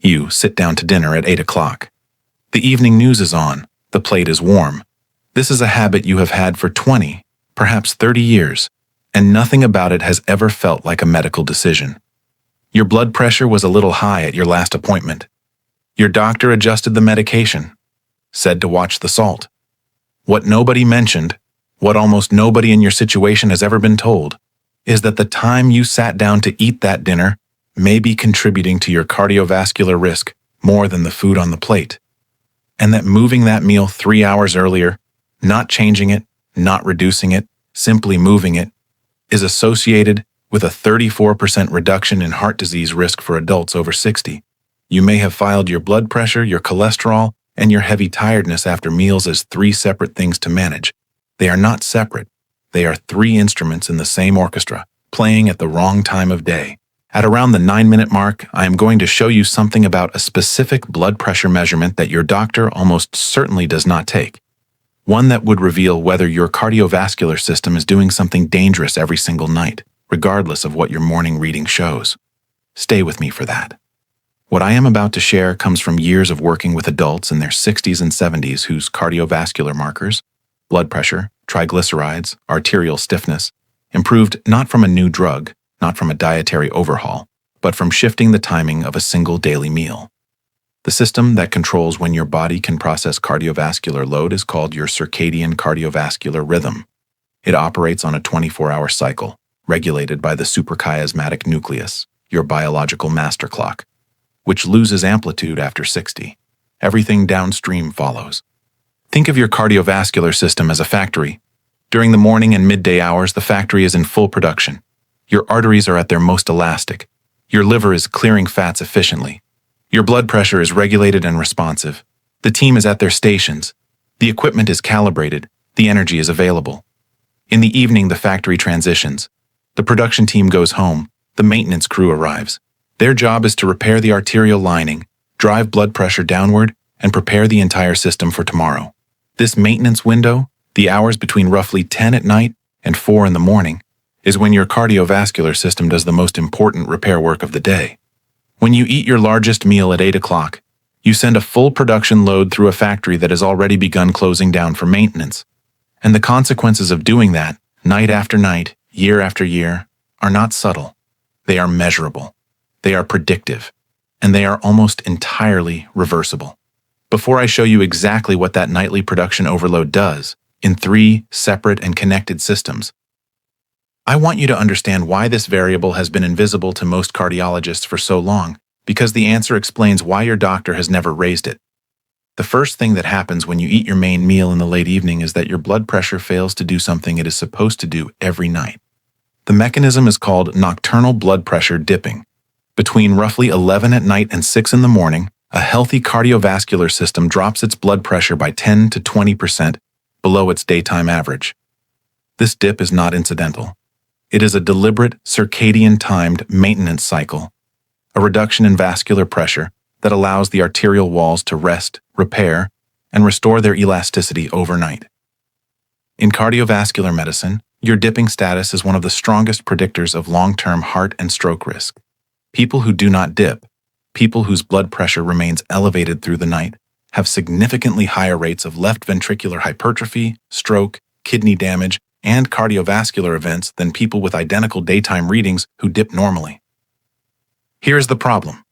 You sit down to dinner at 8 o'clock. The evening news is on. The plate is warm. This is a habit you have had for 20, perhaps 30 years, and nothing about it has ever felt like a medical decision. Your blood pressure was a little high at your last appointment. Your doctor adjusted the medication, said to watch the salt. What nobody mentioned, what almost nobody in your situation has ever been told, is that the time you sat down to eat that dinner may be contributing to your cardiovascular risk more than the food on the plate, and that moving that meal 3 hours earlier, not changing it, not reducing it, simply moving it, is associated with a 34% reduction in heart disease risk for adults over 60. You may have filed your blood pressure, your cholesterol, and your heavy tiredness after meals as 3 separate things to manage. They are not separate. They are 3 instruments in the same orchestra, playing at the wrong time of day. At around the 9-minute mark, I am going to show you something about a specific blood pressure measurement that your doctor almost certainly does not take. One that would reveal whether your cardiovascular system is doing something dangerous every single night, regardless of what your morning reading shows. Stay with me for that. What I am about to share comes from years of working with adults in their 60s and 70s whose cardiovascular markers, blood pressure, triglycerides, arterial stiffness, improved not from a new drug, not from a dietary overhaul, but from shifting the timing of a single daily meal. The system that controls when your body can process cardiovascular load is called your circadian cardiovascular rhythm. It operates on a 24-hour cycle, regulated by the suprachiasmatic nucleus, your biological master clock, which loses amplitude after 60. Everything downstream follows. Think of your cardiovascular system as a factory. During the morning and midday hours, the factory is in full production. Your arteries are at their most elastic. Your liver is clearing fats efficiently. Your blood pressure is regulated and responsive. The team is at their stations. The equipment is calibrated. The energy is available. In the evening, the factory transitions. The production team goes home. The maintenance crew arrives. Their job is to repair the arterial lining, drive blood pressure downward, and prepare the entire system for tomorrow. This maintenance window, the hours between roughly 10 at night and 4 in the morning, is when your cardiovascular system does the most important repair work of the day. When you eat your largest meal at 8 o'clock, you send a full production load through a factory that has already begun closing down for maintenance. And the consequences of doing that, night after night, year after year, are not subtle. They are measurable. They are predictive. And they are almost entirely reversible. Before I show you exactly what that nightly production overload does, in 3 separate and connected systems, I want you to understand why this variable has been invisible to most cardiologists for so long, because the answer explains why your doctor has never raised it. The first thing that happens when you eat your main meal in the late evening is that your blood pressure fails to do something it is supposed to do every night. The mechanism is called nocturnal blood pressure dipping. Between roughly 11 at night and 6 in the morning, a healthy cardiovascular system drops its blood pressure by 10 to 20% below its daytime average. This dip is not incidental. It is a deliberate, circadian-timed maintenance cycle, a reduction in vascular pressure that allows the arterial walls to rest, repair, and restore their elasticity overnight. In cardiovascular medicine, your dipping status is one of the strongest predictors of long-term heart and stroke risk. People who do not dip, people whose blood pressure remains elevated through the night, have significantly higher rates of left ventricular hypertrophy, stroke, kidney damage, and cardiovascular events than people with identical daytime readings who dip normally. Here's the problem.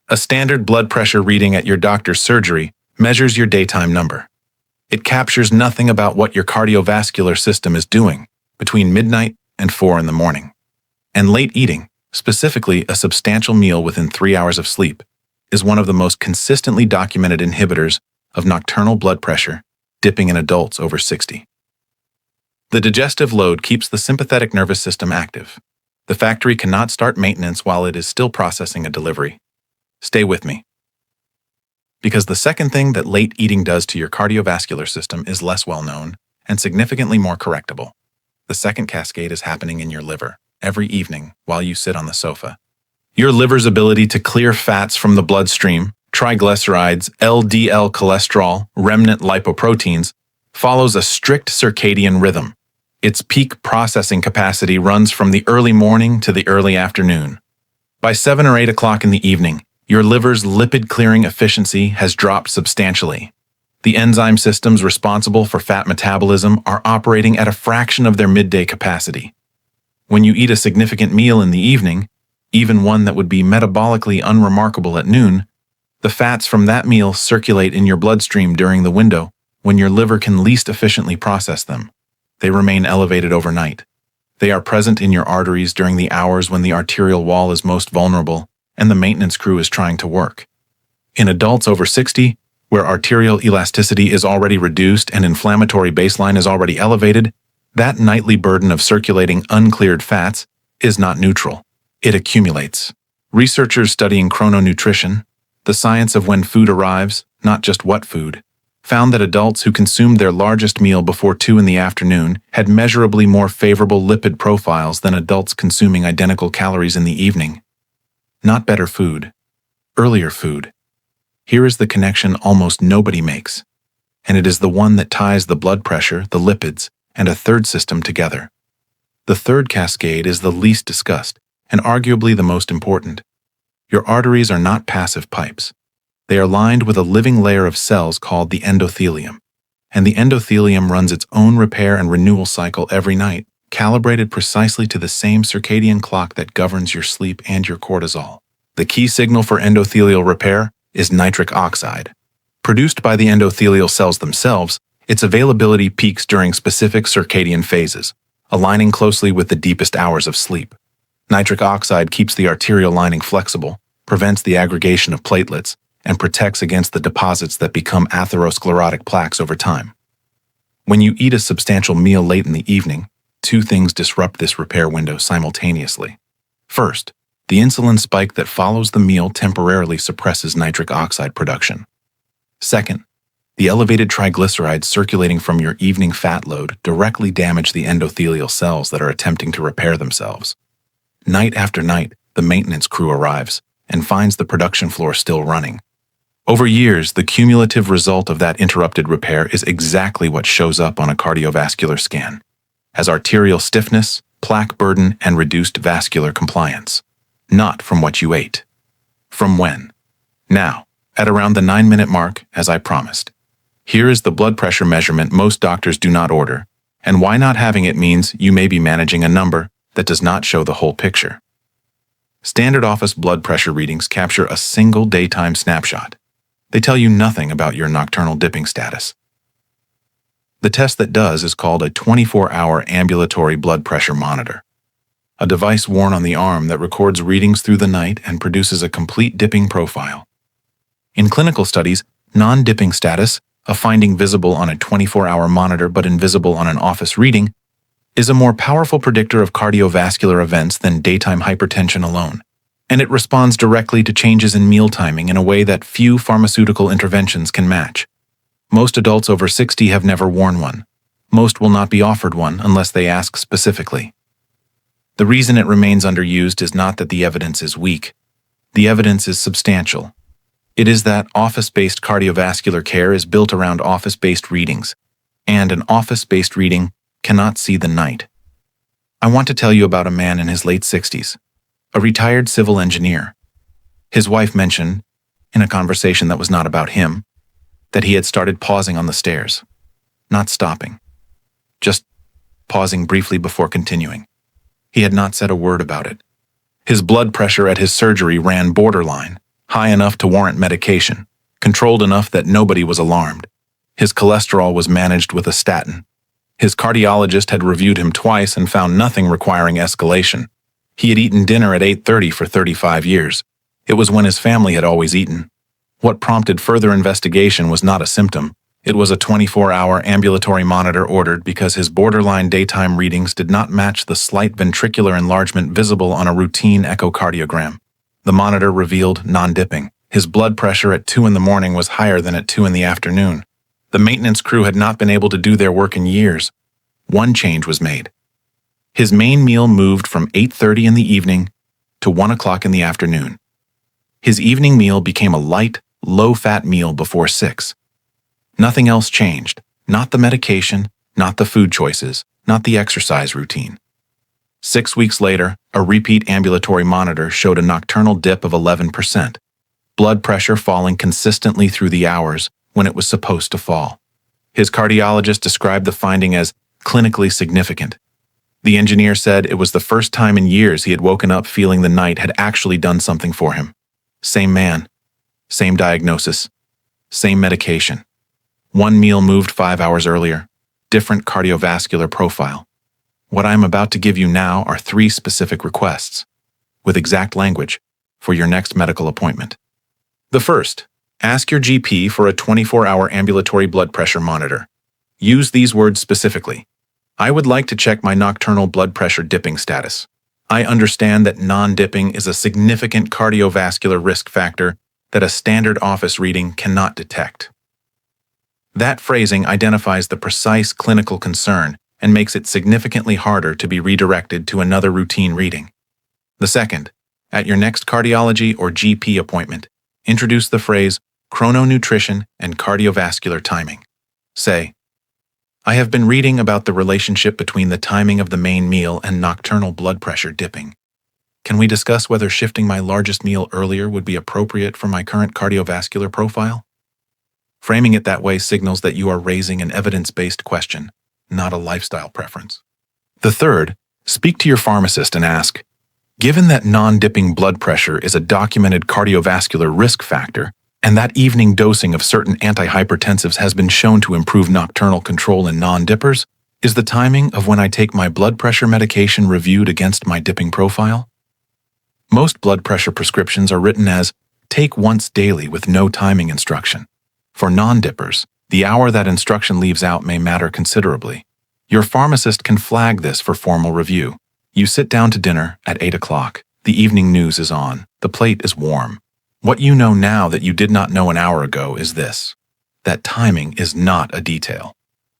A standard blood pressure reading at your doctor's surgery measures your daytime number. It captures nothing about what your cardiovascular system is doing between midnight and 4 in the morning. And late eating, specifically a substantial meal within 3 hours of sleep, is one of the most consistently documented inhibitors of nocturnal blood pressure dipping in adults over 60. The digestive load keeps the sympathetic nervous system active. The factory cannot start maintenance while it is still processing a delivery. Stay with me. Because the second thing that late eating does to your cardiovascular system is less well known and significantly more correctable. The second cascade is happening in your liver every evening while you sit on the sofa. Your liver's ability to clear fats from the bloodstream, triglycerides, LDL cholesterol, remnant lipoproteins, follows a strict circadian rhythm. Its peak processing capacity runs from the early morning to the early afternoon. By 7 or 8 o'clock in the evening, Your liver's lipid-clearing efficiency has dropped substantially. The enzyme systems responsible for fat metabolism are operating at a fraction of their midday capacity. When you eat a significant meal in the evening, even one that would be metabolically unremarkable at noon, the fats from that meal circulate in your bloodstream during the window when your liver can least efficiently process them. They remain elevated overnight. They are present in your arteries during the hours when the arterial wall is most vulnerable and the maintenance crew is trying to work. In adults over 60, where arterial elasticity is already reduced and inflammatory baseline is already elevated, that nightly burden of circulating uncleared fats is not neutral. It accumulates. Researchers studying chrononutrition, the science of when food arrives, not just what food, found that adults who consumed their largest meal before 2 in the afternoon had measurably more favorable lipid profiles than adults consuming identical calories in the evening. Not better food, earlier food. Here is the connection almost nobody makes, and it is the one that ties the blood pressure, the lipids, and a third system together. The third cascade is the least discussed, and arguably the most important. Your arteries are not passive pipes. They are lined with a living layer of cells called the endothelium, and the endothelium runs its own repair and renewal cycle every night, calibrated precisely to the same circadian clock that governs your sleep and your cortisol. The key signal for endothelial repair is nitric oxide. Produced by the endothelial cells themselves, its availability peaks during specific circadian phases, aligning closely with the deepest hours of sleep. Nitric oxide keeps the arterial lining flexible, prevents the aggregation of platelets, and protects against the deposits that become atherosclerotic plaques over time. When you eat a substantial meal late in the evening, two things disrupt this repair window simultaneously. First, the insulin spike that follows the meal temporarily suppresses nitric oxide production. Second, the elevated triglycerides circulating from your evening fat load directly damage the endothelial cells that are attempting to repair themselves. Night after night, the maintenance crew arrives and finds the production floor still running. Over years, the cumulative result of that interrupted repair is exactly what shows up on a cardiovascular scan, as arterial stiffness, plaque burden, and reduced vascular compliance. Not from what you ate. From when? Now, at around the 9-minute mark, as I promised. Here is the blood pressure measurement most doctors do not order, and why not having it means you may be managing a number that does not show the whole picture. Standard office blood pressure readings capture a single daytime snapshot. They tell you nothing about your nocturnal dipping status. The test that does is called a 24-hour ambulatory blood pressure monitor, a device worn on the arm that records readings through the night and produces a complete dipping profile. In clinical studies, non-dipping status, a finding visible on a 24-hour monitor but invisible on an office reading, is a more powerful predictor of cardiovascular events than daytime hypertension alone, and it responds directly to changes in meal timing in a way that few pharmaceutical interventions can match. Most adults over 60 have never worn one. Most will not be offered one unless they ask specifically. The reason it remains underused is not that the evidence is weak. The evidence is substantial. It is that office-based cardiovascular care is built around office-based readings, and an office-based reading cannot see the night. I want to tell you about a man in his late 60s, a retired civil engineer. His wife mentioned, in a conversation that was not about him, that he had started pausing on the stairs, not stopping, just pausing briefly before continuing. He had not said a word about it. His blood pressure at his surgery ran borderline, high enough to warrant medication, controlled enough that nobody was alarmed. His cholesterol was managed with a statin. His cardiologist had reviewed him twice and found nothing requiring escalation. He had eaten dinner at 8:30 for 35 years. It was when his family had always eaten. What prompted further investigation was not a symptom. It was a 24-hour ambulatory monitor ordered because his borderline daytime readings did not match the slight ventricular enlargement visible on a routine echocardiogram. The monitor revealed non-dipping. His blood pressure at 2 in the morning was higher than at 2 in the afternoon. The maintenance crew had not been able to do their work in years. One change was made. His main meal moved from 8:30 in the evening to 1 o'clock in the afternoon. His evening meal became a light, low-fat meal before 6. Nothing else changed. Not the medication, not the food choices, not the exercise routine. 6 weeks later, a repeat ambulatory monitor showed a nocturnal dip of 11%. blood pressure falling consistently through the hours when it was supposed to fall. His cardiologist described the finding as clinically significant. The engineer said it was the first time in years he had woken up feeling the night had actually done something for him. Same man, same diagnosis, same medication. One meal moved 5 hours earlier, different cardiovascular profile. What I am about to give you now are 3 specific requests, with exact language, for your next medical appointment. The first, ask your GP for a 24-hour ambulatory blood pressure monitor. Use these words specifically. I would like to check my nocturnal blood pressure dipping status. I understand that non-dipping is a significant cardiovascular risk factor that a standard office reading cannot detect. That phrasing identifies the precise clinical concern and makes it significantly harder to be redirected to another routine reading. The second, at your next cardiology or GP appointment, introduce the phrase chrononutrition and cardiovascular timing. Say, I have been reading about the relationship between the timing of the main meal and nocturnal blood pressure dipping. Can we discuss whether shifting my largest meal earlier would be appropriate for my current cardiovascular profile? Framing it that way signals that you are raising an evidence-based question, not a lifestyle preference. The third, speak to your pharmacist and ask, given that non-dipping blood pressure is a documented cardiovascular risk factor, and that evening dosing of certain antihypertensives has been shown to improve nocturnal control in non-dippers, is the timing of when I take my blood pressure medication reviewed against my dipping profile? Most blood pressure prescriptions are written as, take once daily with no timing instruction. For non-dippers, the hour that instruction leaves out may matter considerably. Your pharmacist can flag this for formal review. You sit down to dinner at 8 o'clock. The evening news is on. The plate is warm. What you know now that you did not know an hour ago is this: that timing is not a detail.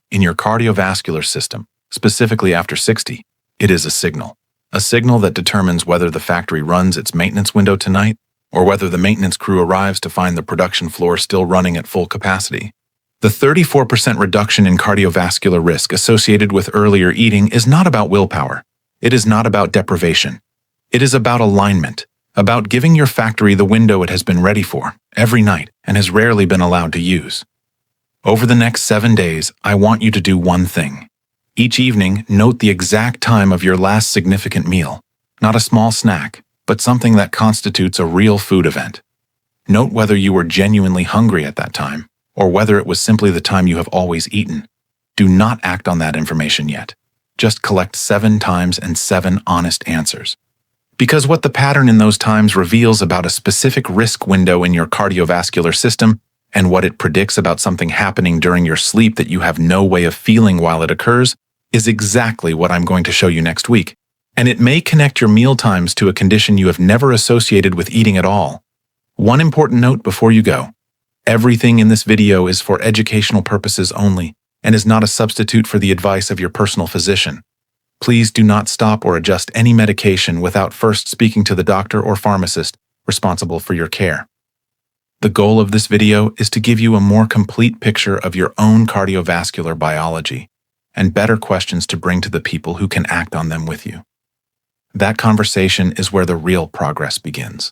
In your cardiovascular system, specifically after 60, it is a signal that determines whether the factory runs its maintenance window tonight or whether the maintenance crew arrives to find the production floor still running at full capacity. The 34% reduction in cardiovascular risk associated with earlier eating is not about willpower. It is not about deprivation. It is about alignment, about giving your factory the window it has been ready for every night and has rarely been allowed to use. Over the next 7 days, I want you to do one thing. Each evening, note the exact time of your last significant meal, not a small snack, but something that constitutes a real food event. Note whether you were genuinely hungry at that time, or whether it was simply the time you have always eaten. Do not act on that information yet. Just collect 7 times and 7 honest answers. Because what the pattern in those times reveals about a specific risk window in your cardiovascular system and what it predicts about something happening during your sleep that you have no way of feeling while it occurs is exactly what I'm going to show you next week. And it may connect your meal times to a condition you have never associated with eating at all. One important note before you go. Everything in this video is for educational purposes only and is not a substitute for the advice of your personal physician. Please do not stop or adjust any medication without first speaking to the doctor or pharmacist responsible for your care. The goal of this video is to give you a more complete picture of your own cardiovascular biology and better questions to bring to the people who can act on them with you. That conversation is where the real progress begins.